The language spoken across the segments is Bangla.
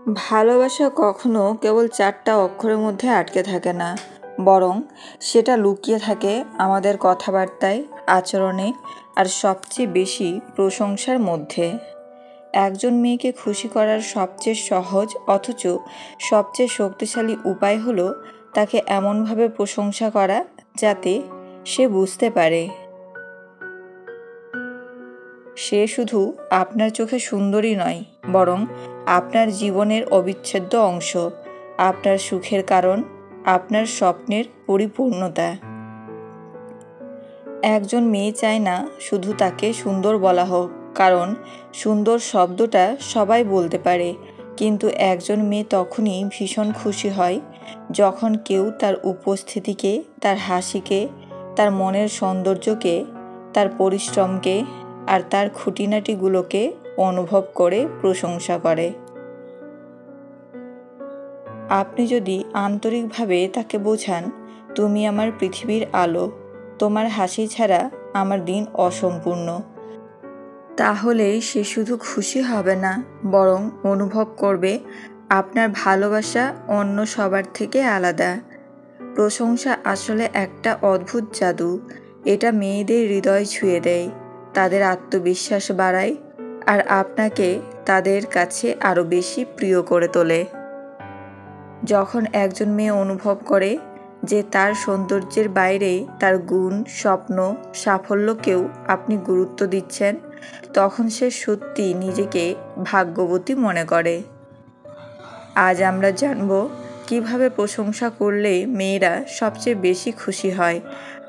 ভালোবাসা কখনো কেবল 4টা অক্ষরের মধ্যে আটকে থাকে না, বরং সেটা লুকিয়ে থাকে আমাদের কথাবার্তায়, আচরণে আর সবচেয়ে বেশি প্রশংসার মধ্যে। একজন মেয়েকে খুশি করার সবচেয়ে সহজ অথচ সবচেয়ে শক্তিশালী উপায় হলো তাকে এমনভাবে প্রশংসা করা যাতে সে বুঝতে পারে সে শুধু আপনার চোখে সুন্দরী নয়, বরং আপনার জীবনের অবিচ্ছেদ্য অংশ, আপনার সুখের কারণ, আপনার স্বপ্নের পরিপূর্ণতা। একজন মেয়ে চায় না শুধু তাকে সুন্দর বলা হোক, কারণ সুন্দর শব্দটা সবাই বলতে পারে, কিন্তু একজন মেয়ে তখনই ভীষণ খুশি হয় যখন কেউ তার উপস্থিতিকে, তার হাসিকে, তার মনের সৌন্দর্যকে, তার পরিশ্রমকে আর তার খুঁটিনাটিগুলোকে অনুভব করে প্রশংসা করে। আপনি যদি আন্তরিকভাবে তাকে বোঝান, তুমি আমার পৃথিবীর আলো, তোমার হাসি ছাড়া আমার দিন অসম্পূর্ণ, তাহলে সে শুধু খুশি হবে না, বরং অনুভব করবে আপনার ভালোবাসা অন্য সবার থেকে আলাদা। প্রশংসা আসলে একটা অদ্ভুত জাদু। এটা মেয়েদের হৃদয় ছুঁয়ে দেয়, তাদের আত্মবিশ্বাস বাড়ায় আর আপনাকে তাদের কাছে আরও বেশি প্রিয় করে তোলে। যখন একজন মেয়ে অনুভব করে যে তার সৌন্দর্যের বাইরে তার গুণ, স্বপ্ন, সাফল্যকেও আপনি গুরুত্ব দিচ্ছেন, তখন সে সত্যি নিজেকে ভাগ্যবতী মনে করে। আজ আমরা জানব কিভাবে প্রশংসা করলে মেয়েরা সবচেয়ে বেশি খুশি হয়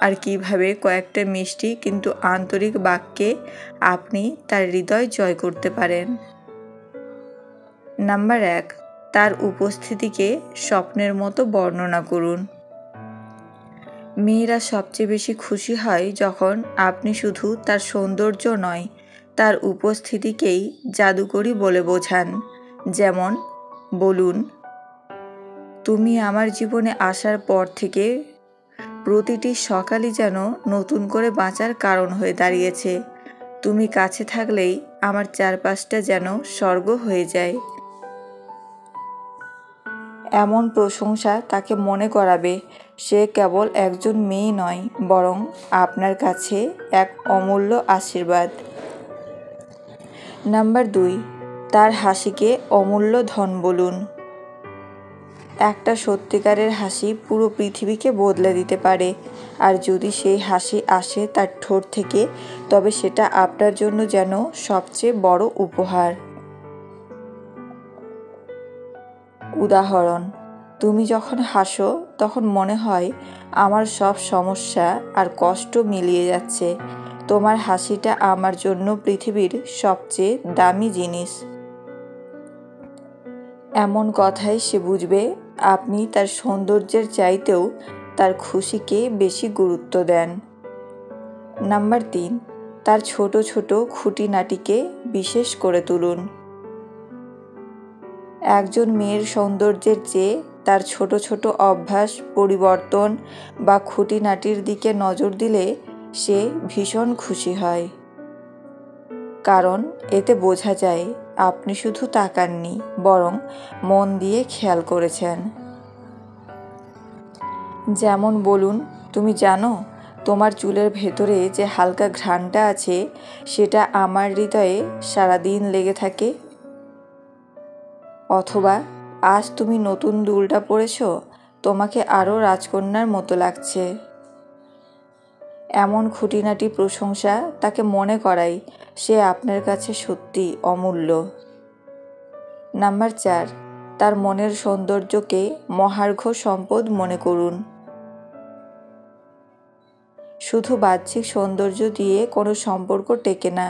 আর কিভাবে কয়েকটা মিষ্টি কিন্তু আন্তরিক বাক্যে আপনি তার হৃদয় জয় করতে পারেন। নাম্বার 1, তার উপস্থিতিকে স্বপ্নের মতো বর্ণনা করুন। মেয়েরা সবচেয়ে বেশি খুশি হয় যখন আপনি শুধু তার সৌন্দর্য নয়, তার উপস্থিতিকেই জাদুকরী বলে বোঝান। যেমন বলুন, তুমি আমার জীবনে আসার পর থেকে প্রতিটি সকালই যেন নতুন করে বাঁচার কারণ হয়ে দাঁড়িয়েছে। তুমি কাছে থাকলেই আমার চারপাশটা যেন স্বর্গ হয়ে যায়। এমন প্রশংসা তাকে মনে করাবে সে কেবল একজন মেয়ে নয়, বরং আপনার কাছে এক অমূল্য আশীর্বাদ। নাম্বার 2, তার হাসিকে অমূল্য ধন বলুন। একটা সত্যিকারের হাসি পুরো পৃথিবীকে বদলে দিতে পারে, আর যদি সেই হাসি আসে তার ঠোঁট থেকে, তবে সেটা আপনার জন্য যেন সবচেয়ে বড় উপহার। উদাহরণ, তুমি যখন হাসো তখন মনে হয় আমার সব সমস্যা আর কষ্ট মিলিয়ে যাচ্ছে। তোমার হাসিটা আমার জন্য পৃথিবীর সবচেয়ে দামি জিনিস। এমন কথাই সে বুঝবে আপনি তার সৌন্দর্যের চাইতেও তার খুশিকে বেশি গুরুত্ব দেন। নাম্বার 3, তার ছোট ছোট খুঁটিনাটিকে বিশেষ করে তুলুন। একজন মেয়ের সৌন্দর্যের চেয়ে তার ছোট ছোট অভ্যাস, পরিবর্তন বা খুঁটিনাটির দিকে নজর দিলে সে ভীষণ খুশি হয়, কারণ এতে বোঝা যায় আপনি শুধু তাকাননি, বরং মন দিয়ে খেয়াল করেছেন। যেমন বলুন, তুমি জানো তোমার চুলের ভেতরে যে হালকা ঘ্রাণটা আছে সেটা আমার হৃদয়ে সারাদিন লেগে থাকে। অথবা, আজ তুমি নতুন দুলটা পরেছ, তোমাকে আরও রাজকন্যার মতো লাগছে। এমন খুঁটিনাটি প্রশংসা তাকে মনে করায় সে আপনার কাছে সত্যি অমূল্য। নাম্বার 4, তার মনের সৌন্দর্যকে মহার্ঘ সম্পদ মনে করুন। শুধু বাহ্যিক সৌন্দর্য দিয়ে কোনো সম্পর্ক টেকে না,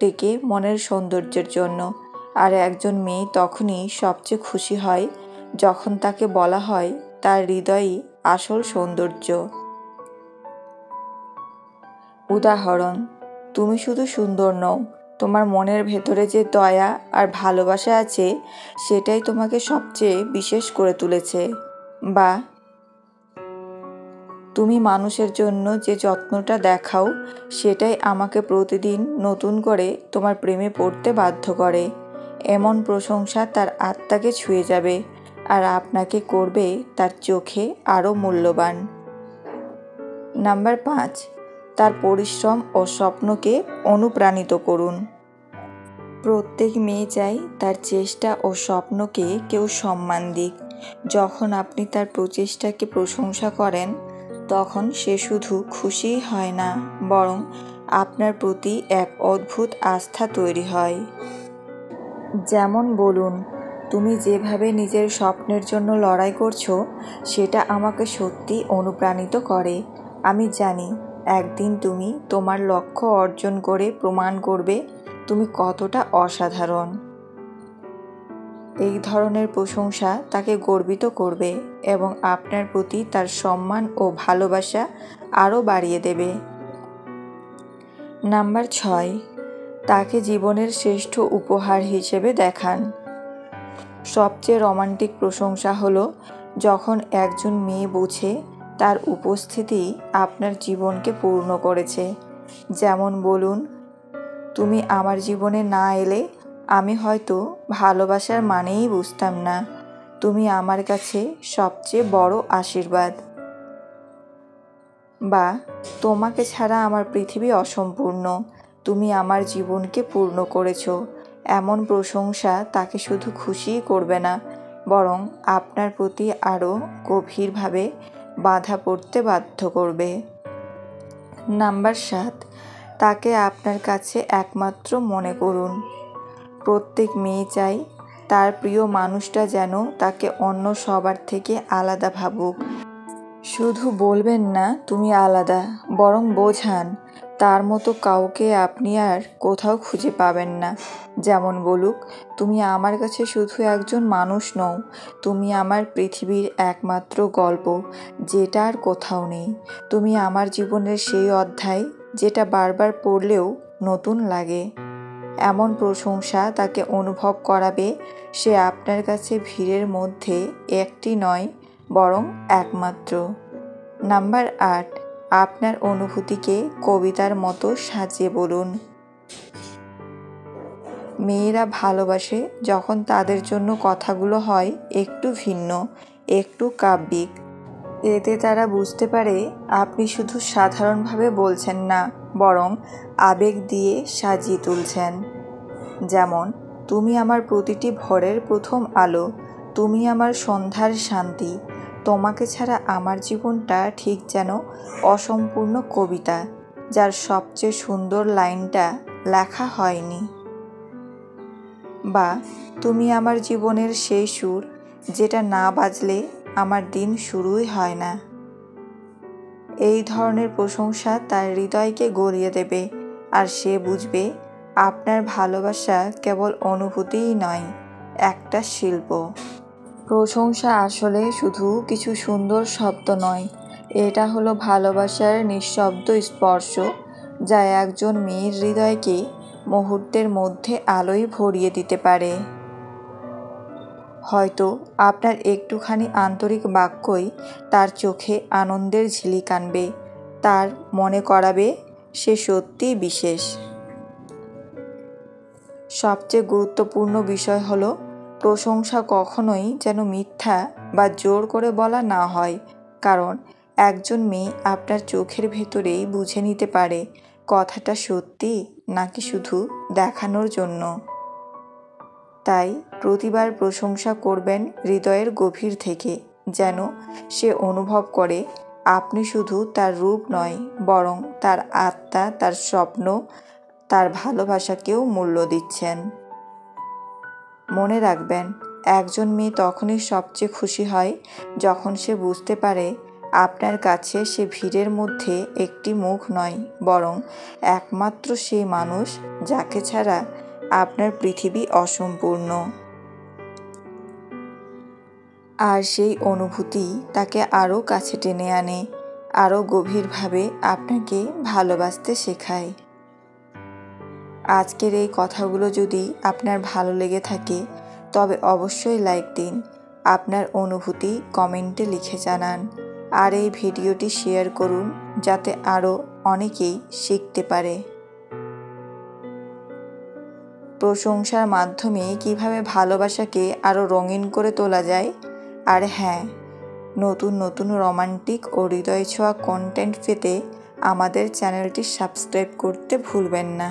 টেকে মনের সৌন্দর্যের জন্য। আর একজন মেয়ে তখনই সবচেয়ে খুশি হয় যখন তাকে বলা হয় তার হৃদয়ই আসল সৌন্দর্য। উদাহরণ, তুমি শুধু সুন্দর নও, তোমার মনের ভেতরে যে দয়া আর ভালোবাসা আছে সেটাই তোমাকে সবচেয়ে বিশেষ করে তুলেছে। বা, তুমি মানুষের জন্য যে যত্নটা দেখাও সেটাই আমাকে প্রতিদিন নতুন করে তোমার প্রেমে পড়তে বাধ্য করে। এমন প্রশংসা তার আত্মাকে ছুঁয়ে যাবে আর আপনাকে করবে তার চোখে আরও মূল্যবান। নাম্বার 5, তার পরিশ্রম ও স্বপ্নকে অনুপ্রাণিত করুন। প্রত্যেক মেয়ে চাই তার চেষ্টা ও স্বপ্নকে কেউ সম্মান দিক। যখন আপনি তার প্রচেষ্টাকে প্রশংসা করেন তখন সে শুধু খুশিই হয় না, বরং আপনার প্রতি এক অদ্ভুত আস্থা তৈরি হয়। যেমন বলুন, তুমি যেভাবে নিজের স্বপ্নের জন্য লড়াই করছো সেটা আমাকে সত্যি অনুপ্রাণিত করে। আমি জানি একদিন তুমি তোমার লক্ষ্য অর্জন করে প্রমাণ করবে তুমি কতটা অসাধারণ। এই ধরনের প্রশংসা তাকে গর্বিত করবে এবং আপনার প্রতি তার সম্মান ও ভালোবাসা আরও বাড়িয়ে দেবে। নাম্বার 6, তাকে জীবনের শ্রেষ্ঠ উপহার হিসেবে দেখান। সবচেয়ে রোমান্টিক প্রশংসা হলো যখন একজন মেয়ে বোঝে তার উপস্থিতি আপনার জীবনকে পূর্ণ করেছে। যেমন বলুন, তুমি আমার জীবনে না এলে আমি হয়তো ভালোবাসার মানেই বুঝতাম না। তুমি আমার কাছে সবচেয়ে বড় আশীর্বাদ। বা তোমাকে ছাড়া আমার পৃথিবী অসম্পূর্ণ, তুমি আমার জীবনকে পূর্ণ করেছো। এমন প্রশংসা তাকে শুধু খুশিই করবে না, বরং আপনার প্রতি আরও গভীরভাবে বাঁধা পড়তে বাধ্য করবে। নাম্বার 7, তাকে আপনার কাছে একমাত্র মনে করুন। প্রত্যেক মেয়ে চাই তার প্রিয় মানুষটা যেন তাকে অন্য সবার থেকে আলাদা ভাবুক। শুধু বলবেন না তুমি আলাদা, বরং বোঝান তার মতো কাউকে আপনি আর কোথাও খুঁজে পাবেন না। যেমন বলুক, তুমি আমার কাছে শুধু একজন মানুষ নও, তুমি আমার পৃথিবীর একমাত্র গল্প যেটা আর কোথাও নেই। তুমি আমার জীবনের সেই অধ্যায় যেটা বারবার পড়লেও নতুন লাগে। এমন প্রশংসা তাকে অনুভব করাবে সে আপনার কাছে ভিড়ের মধ্যে একটি নয়, বরং একমাত্র। নাম্বার 8, আপনার অনুভূতিকে কবিতার মতো সাজিয়ে বলুন। মেয়েরা ভালোবাসে যখন তাদের জন্য কথাগুলো হয় একটু ভিন্ন, একটু কাব্যিক। এতে তারা বুঝতে পারে আপনি শুধু সাধারণভাবে বলছেন না, বরং আবেগ দিয়ে সাজিয়ে তুলছেন। যেমন, তুমি আমার প্রতিটি ভোরের প্রথম আলো, তুমি আমার সন্ধ্যার শান্তি, তোমাকে ছাড়া আমার জীবনটা ঠিক যেন অসম্পূর্ণ কবিতা যার সবচেয়ে সুন্দর লাইনটা লেখা হয়নি। বা তুমি আমার জীবনের সেই সুর যেটা না বাজলে আমার দিন শুরুই হয় না। এই ধরনের প্রশংসা তার হৃদয়কে গড়িয়ে দেবে আর সে বুঝবে আপনার ভালোবাসা কেবল অনুভূতিই নয়, একটা শিল্প। প্রশংসা আসলে শুধু কিছু সুন্দর শব্দ নয়, এটা হলো ভালোবাসার নিঃশব্দ স্পর্শ যা একজন মেয়ের হৃদয়কে মুহূর্তের মধ্যে আলোয় ভরিয়ে দিতে পারে। হয়তো আপনার একটুখানি আন্তরিক বাক্যই তার চোখে আনন্দের ঝিলিক আনবে, তার মনে করাবে সে সত্যিই বিশেষ। সবচেয়ে গুরুত্বপূর্ণ বিষয় হলো প্রশংসা কখনোই যেন মিথ্যা বা জোর করে বলা না হয়, কারণ একজন মেয়ে আপনার চোখের ভেতরেই বুঝে নিতে পারে কথাটা সত্যি নাকি শুধু দেখানোর জন্য। তাই প্রতিবার প্রশংসা করবেন হৃদয়ের গভীর থেকে, যেন সে অনুভব করে আপনি শুধু তার রূপ নয়, বরং তার আত্মা, তার স্বপ্ন, তার ভালোবাসাকেও মূল্য দিচ্ছেন। মনে রাখবেন, একজন মেয়ে তখনই সবচেয়ে খুশি হয় যখন সে বুঝতে পারে আপনার কাছে সে ভিড়ের মধ্যে একটি মুখ নয়, বরং একমাত্র সেই মানুষ যাকে ছাড়া আপনার পৃথিবী অসম্পূর্ণ। আর সেই অনুভূতি তাকে আরও কাছে টেনে আনে, আরও গভীরভাবে আপনাকে ভালোবাসতে শেখায়। আজকের এই কথাগুলো যদি আপনার ভালো লেগে থাকে তবে অবশ্যই লাইক দিন, আপনার অনুভূতি কমেন্টে লিখে জানান আর এই ভিডিওটি শেয়ার করুন যাতে আরও অনেকেই শিখতে পারে। প্রশংসার মাধ্যমে কিভাবে ভালোবাসাকে আরও রঙিন করে তোলা যায়। আর হ্যাঁ, নতুন নতুন রোমান্টিক ও হৃদয় ছোঁয়া কন্টেন্ট পেতে আমাদের চ্যানেলটি সাবস্ক্রাইব করতে ভুলবেন না।